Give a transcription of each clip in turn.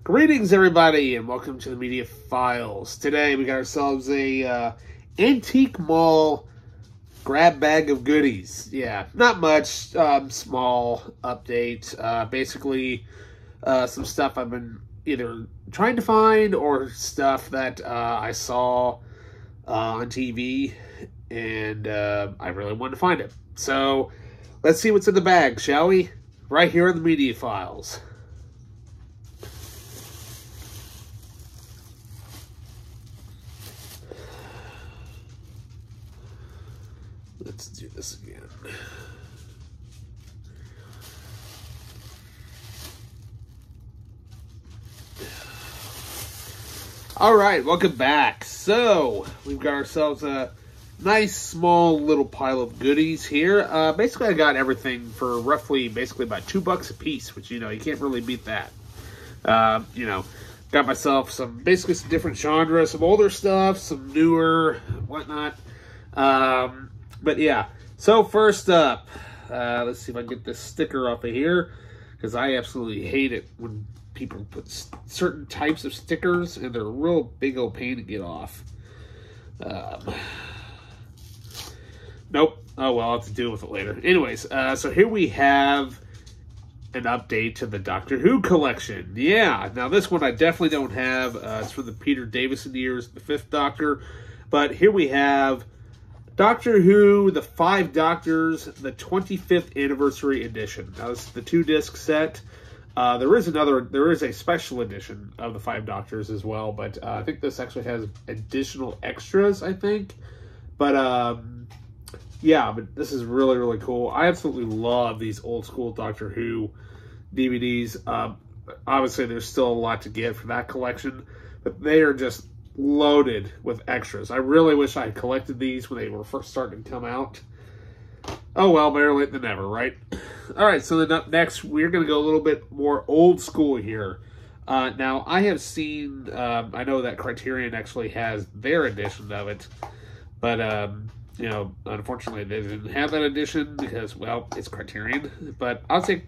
Greetings, everybody, and welcome to the Media Files. Today, we got ourselves a antique mall grab bag of goodies. Yeah, not much. Small update. Basically, some stuff I've been either trying to find or stuff that I saw on TV, and I really wanted to find it. So, let's see what's in the bag, shall we? Right here on the Media Files. Let's do this again. All right, welcome back. So, we've got ourselves a nice, small, little pile of goodies here. Basically, I got everything for roughly, basically about $2 a piece, which, you can't really beat that. Got myself basically some different genres, some older stuff, some newer, whatnot. But yeah, so first up, let's see if I can get this sticker off of here, because I absolutely hate it when people put certain types of stickers, and they're a real big old pain to get off. Nope. Oh, well, I'll have to deal with it later. Anyways, so here we have an update to the Doctor Who collection. Yeah, now this one I definitely don't have. It's from the Peter Davison years, the 5th Doctor. But here we have Doctor Who, The 5 Doctors, the 25th Anniversary Edition. Now, this is the 2-disc set. There is a special edition of the 5 Doctors as well, but I think this actually has additional extras, I think. But, yeah, but this is really, really cool. I absolutely love these old school Doctor Who DVDs. Obviously, there's still a lot to get for that collection, but they are just loaded with extras. I really wish I had collected these when they were first starting to come out. Oh well, better late than never, right? Alright, so then up next, we're going to go a little bit more old school here. Now, I have seen, I know that Criterion actually has their edition of it, but, unfortunately they didn't have that edition because, well, it's Criterion. But I'll take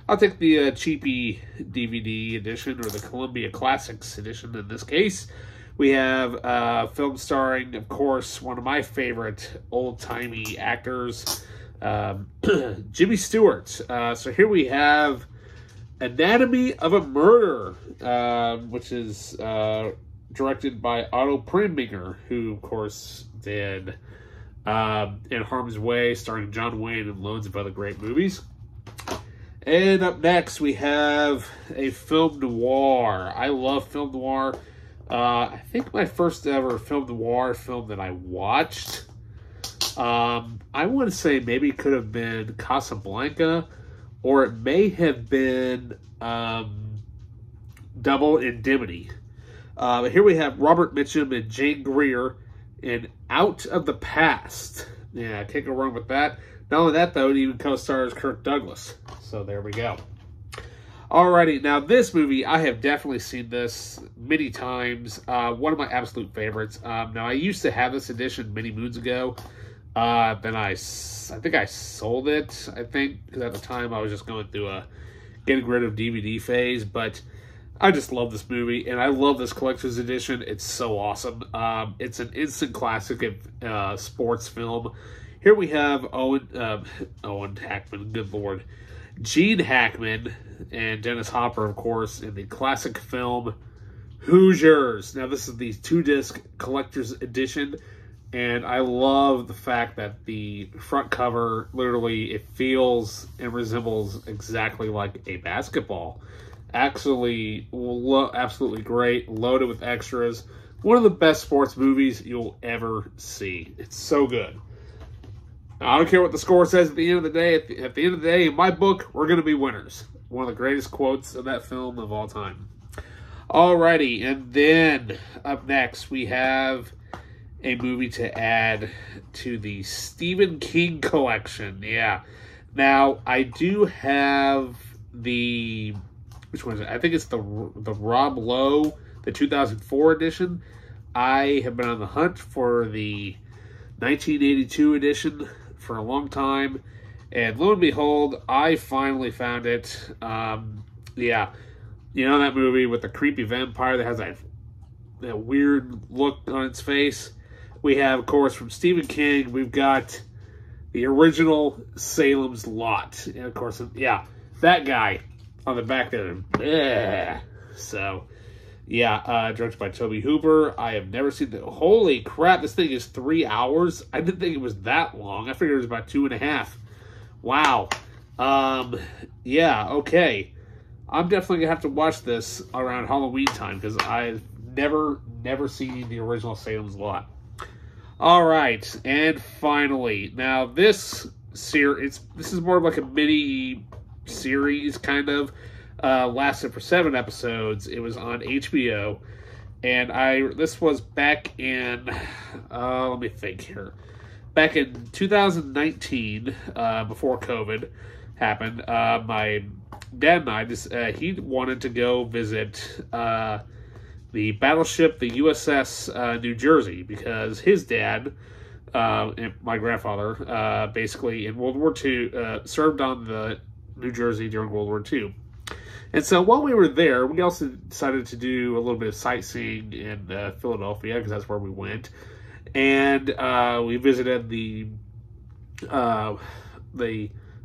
the cheapy DVD edition, or the Columbia Classics edition in this case. We have a film starring, of course, one of my favorite old-timey actors, Jimmy Stewart. So here we have Anatomy of a Murder, which is directed by Otto Preminger, who, of course, did In Harm's Way, starring John Wayne, and loads of other great movies. And up next, we have a film noir. I love film noir. I think my first ever film noir film that I watched, I want to say maybe it could have been Casablanca, or it may have been Double Indemnity. But here we have Robert Mitchum and Jane Greer in Out of the Past. Yeah, can't go wrong with that. Not only that, though, it even co-stars Kirk Douglas. So there we go. Alrighty, now this movie, I have definitely seen this many times. One of my absolute favorites. Now, I used to have this edition many moons ago. Then I think I sold it, because at the time I was just going through a getting rid of DVD phase. But I just love this movie, and I love this collector's edition. It's so awesome. It's an instant classic of sports film. Here we have Owen Hackman, good lord. Gene Hackman and Dennis Hopper, of course, in the classic film Hoosiers. Now, this is the 2-disc collector's edition, and I love the fact that the front cover, literally, it feels and resembles exactly like a basketball. Actually, absolutely great, loaded with extras. One of the best sports movies you'll ever see. It's so good. I don't care what the score says at the end of the day. At the end of the day, in my book, we're going to be winners. One of the greatest quotes of that film of all time. Alrighty, and then up next, we have a movie to add to the Stephen King collection. Yeah. Now, I do have the... Which one is it? I think it's the Rob Lowe, the 2004 edition. I have been on the hunt for the 1982 edition for a long time, and lo and behold, I finally found it. Yeah, You know that movie with the creepy vampire that has that weird look on its face? We have, of course, from Stephen King, we've got the original Salem's Lot. And, of course, yeah, that guy on the back there. Bleh. So, yeah, directed by Tobe Hooper. I have never seen the... Holy crap, this thing is 3 hours? I didn't think it was that long. I figured it was about 2.5. Wow. Yeah, okay. I'm definitely going to have to watch this around Halloween time because I've never seen the original Salem's Lot. All right, and finally, now this series, this is more of like a mini series kind of, lasted for 7 episodes. It was on HBO, and this was back in, let me think here, back in 2019, before COVID happened. My dad and I, he wanted to go visit the battleship, the USS New Jersey, because his dad, and my grandfather, basically in World War II, served on the New Jersey during World War II. And so while we were there, we also decided to do a little bit of sightseeing in Philadelphia, because that's where we went. And we visited the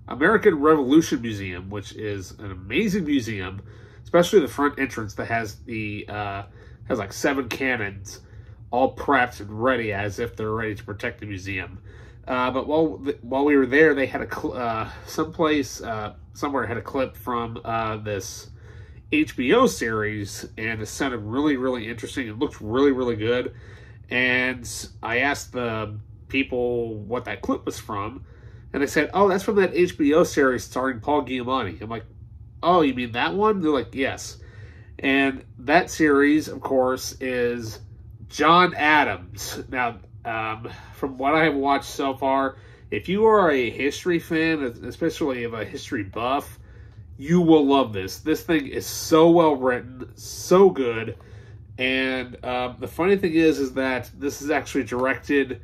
American Revolution Museum, which is an amazing museum, especially the front entrance that has has like 7 cannons all prepped and ready as if they're ready to protect the museum. But while we were there, they had a somewhere had a clip from this HBO series, and it sounded really, really interesting. It looked really, really good. And I asked the people what that clip was from, and they said, "Oh, that's from that HBO series starring Paul Giamatti." I'm like, "Oh, you mean that one?" They're like, "Yes." And that series, of course, is John Adams. Now, from what I have watched so far, if you are a history fan, especially of a history buff, you will love this. This thing is so well written, so good. And the funny thing is that this is actually directed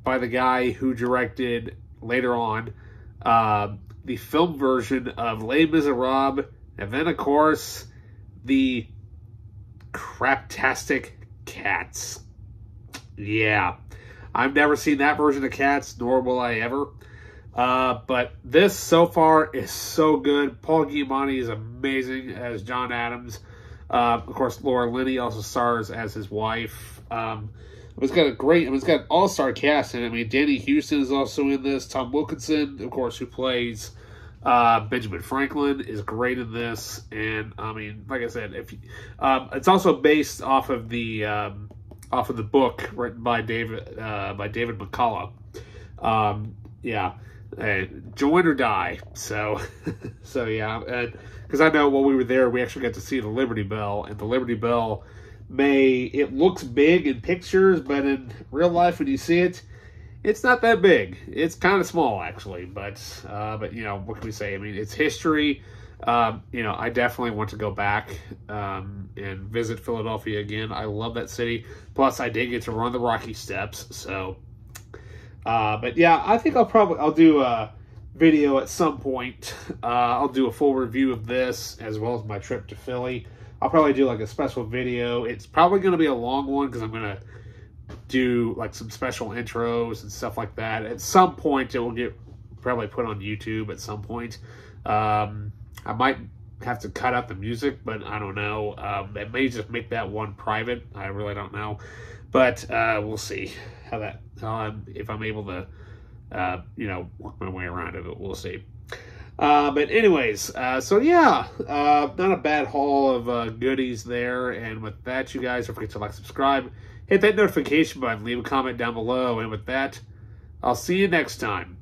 by the guy who directed, later on, the film version of Les Miserables, and then, of course, the craptastic Cats. Yeah. I've never seen that version of Cats, nor will I ever. But this, so far, is so good. Paul Giamatti is amazing as John Adams. Of course, Laura Linney also stars as his wife. It's got an all-star cast in it. I mean, Danny Houston is also in this. Tom Wilkinson, of course, who plays Benjamin Franklin, is great in this. And I mean, like I said, it's also based off of the book written by David McCullough. Yeah, Join or Die. So yeah, and because I know while we were there, we actually got to see the Liberty Bell, and the Liberty Bell it looks big in pictures, but in real life, when you see it, it's not that big. It's kind of small, actually. But you know, what can we say? I mean, it's history. You know, I definitely want to go back and visit Philadelphia again. I love that city. Plus, I did get to run the Rocky Steps. So, but yeah, I think I'll do a video at some point. I'll do a full review of this as well as my trip to Philly. I'll probably do like a special video. It's probably going to be a long one because I'm going to do like some special intros and stuff like that. At some point, it will get probably put on YouTube at some point. I might have to cut out the music, but I don't know. It may just make that one private. I really don't know. But we'll see if I'm able to, you know, work my way around it. We'll see. But anyways, so yeah, not a bad haul of goodies there. And with that, you guys, don't forget to like, subscribe, hit that notification button, leave a comment down below. And with that, I'll see you next time.